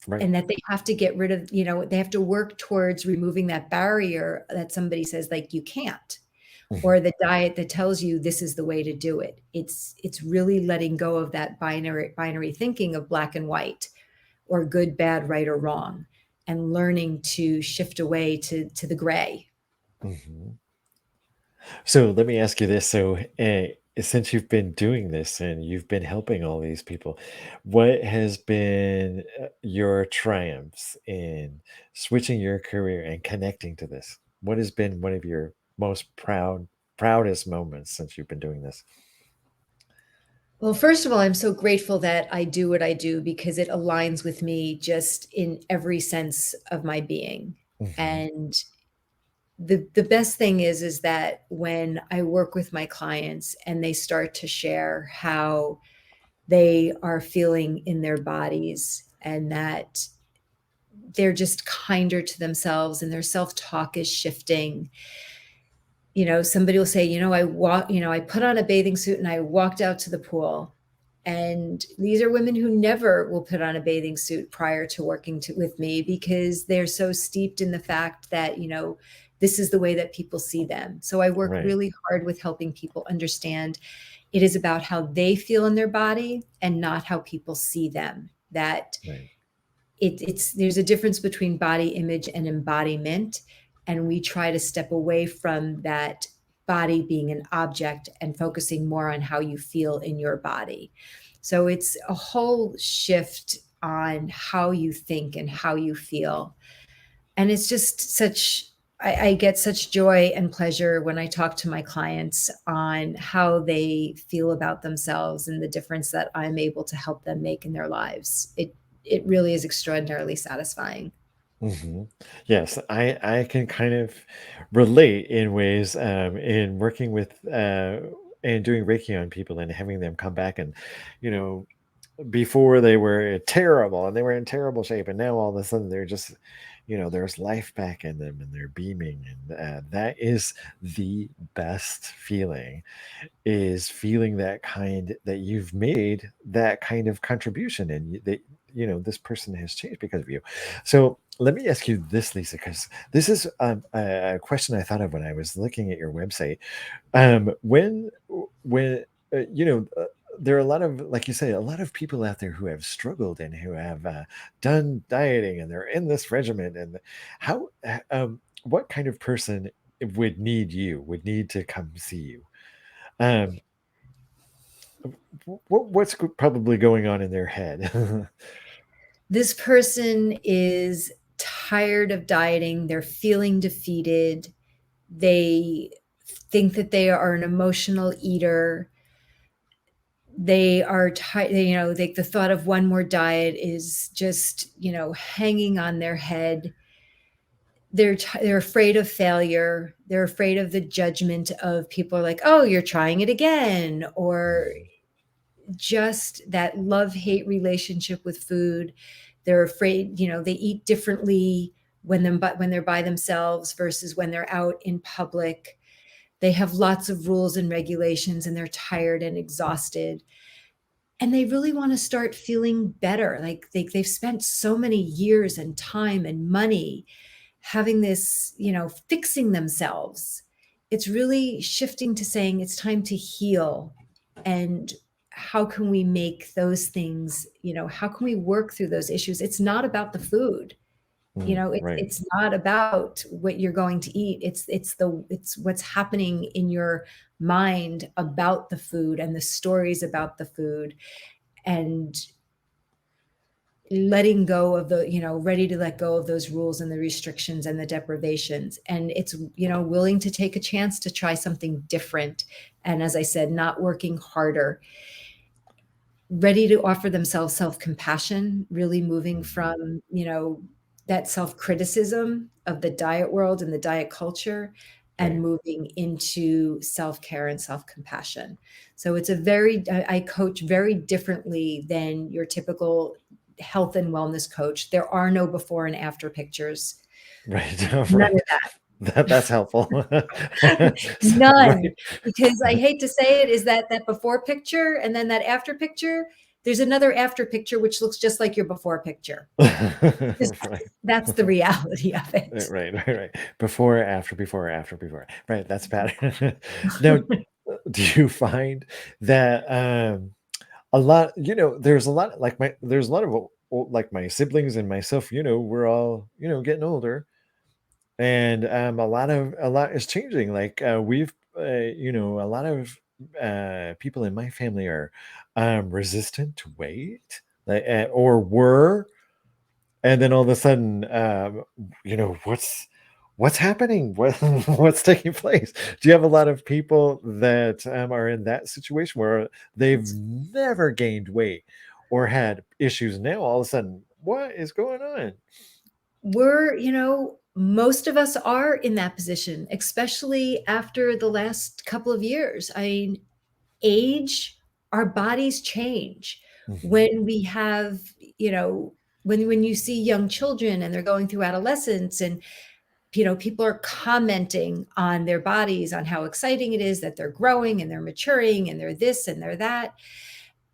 Right. and that they have to get rid of, they have to work towards removing that barrier that somebody says, like, you can't, Mhm. or the diet that tells you this is the way to do it. It's really letting go of that binary thinking of black and white, or good, bad, right, or wrong, and learning to shift away to the gray. Mhm. So let me ask you this. So, since you've been doing this and you've been helping all these people, what has been your triumphs in switching your career and connecting to this? What has been one of your most proudest moments since you've been doing this? Well, first of all, I'm so grateful that I do what I do, because it aligns with me just in every sense of my being. Hmm. And the best thing is that when I work with my clients and they start to share how they are feeling in their bodies, and that they're just kinder to themselves and their self-talk is shifting. Somebody will say, I put on a bathing suit and I walked out to the pool. And these are women who never will put on a bathing suit prior to working with me, because they're so steeped in the fact that, this is the way that people see them. So I work Right. really hard with helping people understand it is about how they feel in their body and not how people see them. That Right. it's there's a difference between body image and embodiment, and we try to step away from that body being an object and focusing more on how you feel in your body. So it's a whole shift on how you think and how you feel. And it's just I get such joy and pleasure when I talk to my clients on how they feel about themselves and the difference that I'm able to help them make in their lives. It really is extraordinarily satisfying. Hmm. Yes, I can kind of relate in ways, in working with and doing Reiki on people and having them come back and, you know, before they were terrible and they were in terrible shape, and now all of a sudden they're just, there's life back in them and they're beaming, and that is the best feeling, is feeling that kind that you've made that kind of contribution, and that this person has changed because of you. So let me ask you this, Lisa, because this is a question I thought of when I was looking at your website. When there are a lot of, like you say, a lot of people out there who have struggled and who have done dieting and they're in this regimen, and how what kind of person would need to come see you? um what's probably going on in their head? This person is tired of dieting, they're feeling defeated, they think that they are an emotional eater. They are tired, the thought of one more diet is just, hanging on their head. They're afraid of failure. They're afraid of the judgment of people, are like, "Oh, you're trying it again," or just that love-hate relationship with food. They're afraid, they eat differently when they're by themselves versus when they're out in public. They have lots of rules and regulations, and they're tired and exhausted. And they really want to start feeling better. Like they've spent so many years and time and money having this, fixing themselves. It's really shifting to saying it's time to heal. And how can we make those things, how can we work through those issues? It's not about the food. Right. It's not about what you're going to eat. It's what's happening in your mind about the food and the stories about the food, and letting go of ready to let go of those rules and the restrictions and the deprivations. And it's, willing to take a chance to try something different. And as I said, not working harder, ready to offer themselves self-compassion, really moving Mhm. from, that self-criticism of the diet world and the diet culture, and Right. moving into self-care and self-compassion. So it's a very, I coach very differently than your typical health and wellness coach. There are no before and after pictures. Right. None Right. of That's helpful. None, Right. because I hate to say it, is that before picture and then that after picture, there's another after picture which looks just like your before picture. Just, Right. that's the reality of it. Right. Right. Right. Before, after, before, after, before. Right. That's better. Now, do you find that a lot, there's a lot like there's a lot of like my siblings and myself, we're all, getting older, and a lot is changing. Like we've a lot of people in my family are resistant to weight, like or were, and then all of a sudden what's happening, what's taking place? Do you have a lot of people that are in that situation where they've It's never gained weight or had issues, now all of a sudden what is going on? we're, most of us are in that position, especially after the last couple of years. I mean, age, our bodies change. Hmm. When we have, when you see young children and they're going through adolescence, and people are commenting on their bodies, on how exciting it is that they're growing and they're maturing and they're this and they're that.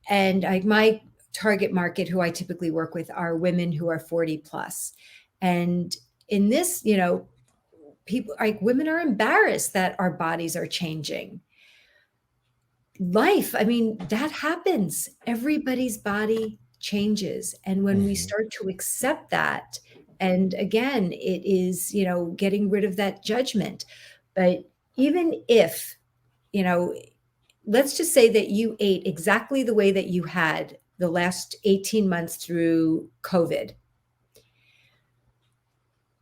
And my target market, who I typically work with, are women who are 40 plus. And in this, people, like, women are embarrassed that our bodies are changing. Life, I mean, that happens. Everybody's body changes. And when we Hmm. start to accept that, and again, it is, getting rid of that judgment. But even if, you know, let's just say that you ate exactly the way that you had the last 18 months through COVID,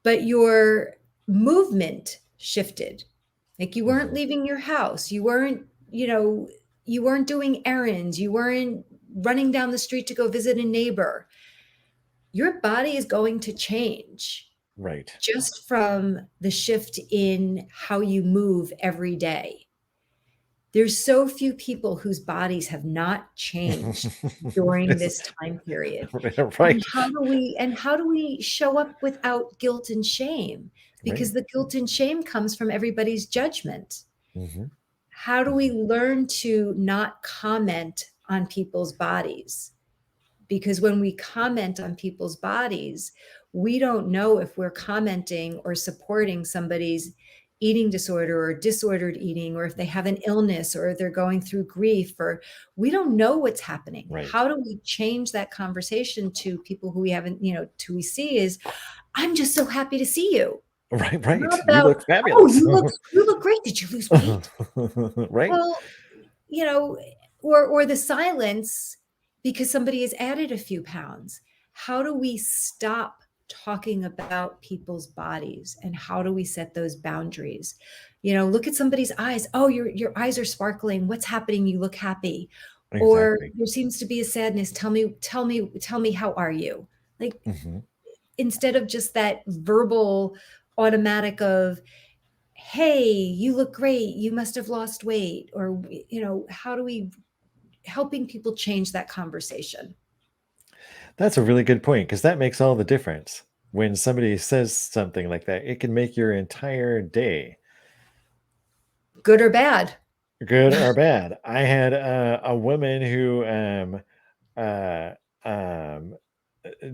but your movement shifted. Like, you weren't Hmm. leaving your house, you weren't doing errands, you weren't running down the street to go visit a neighbor. Your body is going to change Right. just from the shift in how you move every day. There's so few people whose bodies have not changed during It's- this time period. And right. how do we show up without guilt and shame? Right. Because the guilt and shame comes from everybody's judgment. Hmm. How do we Hmm. learn to not comment on people's bodies? Because when we comment on people's bodies, we don't know if we're commenting or supporting somebody's eating disorder or disordered eating, or if they have an illness or they're going through grief, or we don't know what's happening. Right. How do we change that conversation to people who we haven't, who we see is, I'm just so happy to see you. Right. Not Right. You about, look oh, fabulous. you look great. Did you lose weight? Right. Well, you know, or the silence because somebody has added a few pounds. How do we stop talking about people's bodies, and how do we set those boundaries? Look at somebody's eyes. Oh, your eyes are sparkling. What's happening? You look happy. Or Exactly. there seems to be a sadness. Tell me, how are you? Like, Hmm. instead of just that verbal automatic of, hey, you look great, you must have lost weight, or how do we helping people change that conversation? That's a really good point, because that makes all the difference. When somebody says something like that, it can make your entire day, Good or bad? good or bad. I had a woman who uh, um,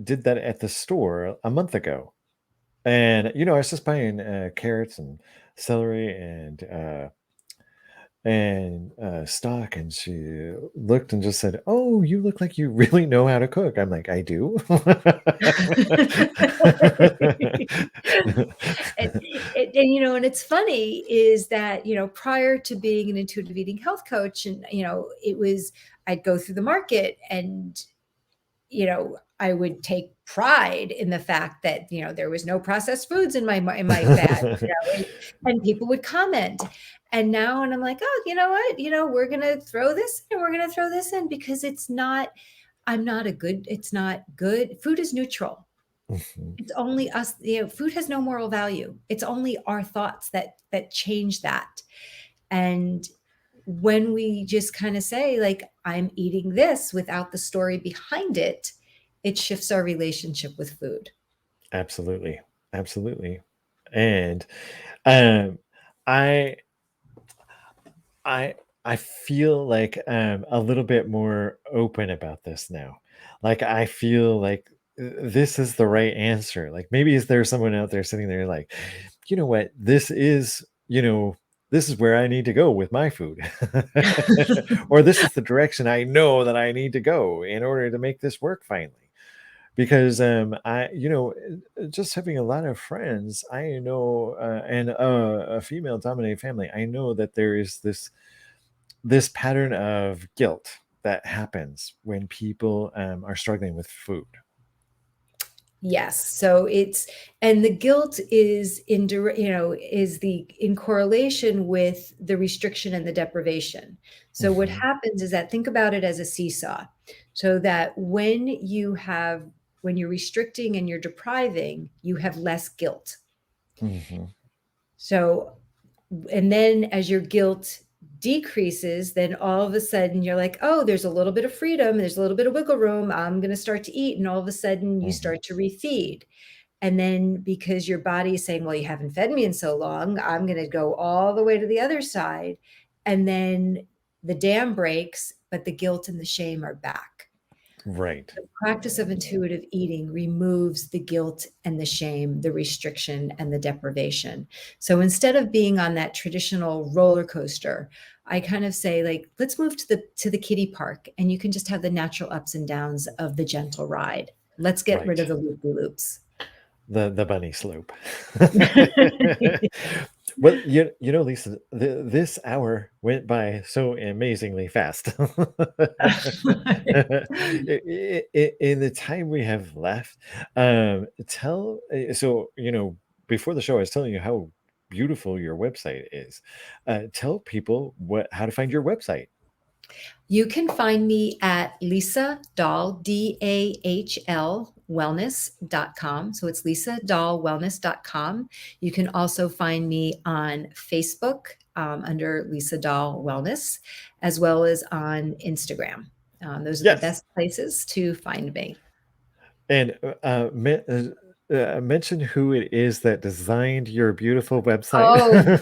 did that at the store a month ago. And, I was just buying carrots and celery and stock, and she looked and just said, "Oh, you look like you really know how to cook." I'm like, "I do." And it's funny is that, prior to being an intuitive eating health coach, and it was, I'd go through the market, and I would take pride in the fact that, there was no processed foods in my bag, and people would comment. And I'm like, oh, you know what? We're going to throw this in, and we're going to throw this in, because it's not good. Food is neutral. Mhm. It's only us, food has no moral value. It's only our thoughts that change that. And when we just kind of say, like, I'm eating this without the story behind it, it shifts our relationship with food. Absolutely. Absolutely. And um I I I feel like I'm a little bit more open about this now. Like I feel like this is the right answer. Like maybe is there someone out there sitting there like, you know what, this is where I need to go with my food. Or this is the direction I know that I need to go in order to make this work finally. Because just having a lot of friends, I know, and a female dominated family, I know that there is this pattern of guilt that happens when people are struggling with food. Yes. So and the guilt is in correlation with the restriction and the deprivation. So what Hmm. happens is that think about it as a seesaw. So that when you're restricting and you're depriving, you have less guilt. Hmm. So, and then as your guilt decreases, then all of a sudden you're like, oh, there's a little bit of freedom, there's a little bit of wiggle room. I'm going to start to eat. And all of a sudden you Hmm. start to refeed. And then because your body is saying, well, you haven't fed me in so long, I'm going to go all the way to the other side. And then the dam breaks, but the guilt and the shame are back. Right. The practice of intuitive eating removes the guilt and the shame, the restriction and the deprivation. So instead of being on that traditional roller coaster, I kind of say like, let's move to the kiddie park and you can just have the natural ups and downs of the gentle ride. Let's get rid Right. of the loop-de-loops. The bunny slope. Well, Lisa, this hour went by so amazingly fast. In the time we have left, before the show, I was telling you how beautiful your website is. Tell people how to find your website. You can find me at Lisa Dahl, Dahl, wellness.com. So it's Lisa Dahl, wellness.com. You can also find me on Facebook under Lisa Dahl Wellness, as well as on Instagram. Those are the Yes, best places to find me. and mention who it is that designed your beautiful website. Oh,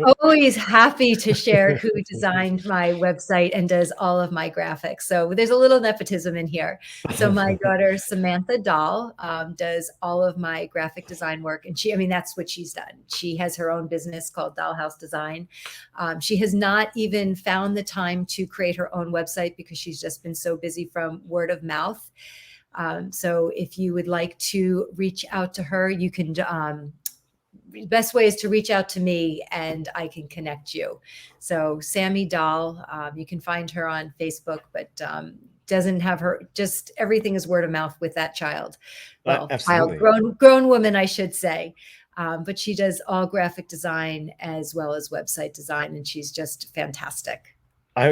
I'm always happy to share who designed my website and does all of my graphics. So there's a little nepotism in here. So my daughter Samantha Dahl does all of my graphic design work, and that's what she's done. She has her own business called Dahl House Design. She has not even found the time to create her own website because she's just been so busy from word of mouth. So if you would like to reach out to her, you can. Best way is to reach out to me and I can connect you. So Sammy Dahl, you can find her on Facebook, but doesn't have her, just everything is word of mouth with that child. Well, child, Absolutely. grown woman, I should say. But she does all graphic design as well as website design, and she's just fantastic.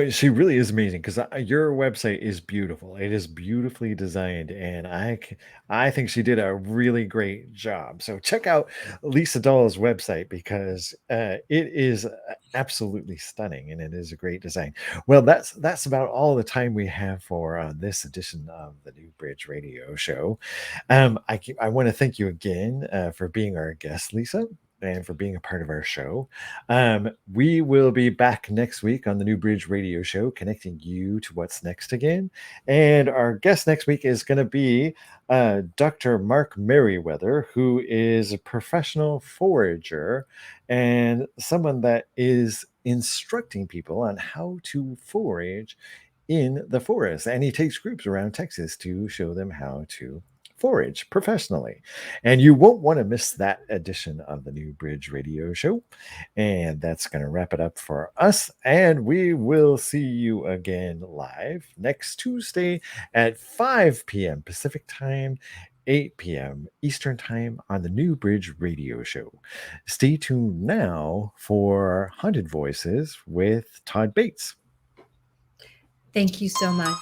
She really is amazing because your website is beautiful. It is beautifully designed, and I think she did a really great job. So check out Lisa Dahl's website because it is absolutely stunning, and it is a great design. Well, that's about all the time we have for this edition of the New Bridge Radio Show. I want to thank you again for being our guest, Lisa, and for being a part of our show. We will be back next week on the New Bridge Radio Show, connecting you to what's next again. And our guest next week is going to be Dr. Mark Merryweather, who is a professional forager and someone that is instructing people on how to forage in the forest. And he takes groups around Texas to show them how to forage professionally. And you won't want to miss that edition of the New Bridge Radio Show. And that's going to wrap it up for us. And we will see you again live next Tuesday at 5 p.m. Pacific Time, 8 p.m. Eastern Time on the New Bridge Radio Show. Stay tuned now for Haunted Voices with Todd Bates. Thank you so much.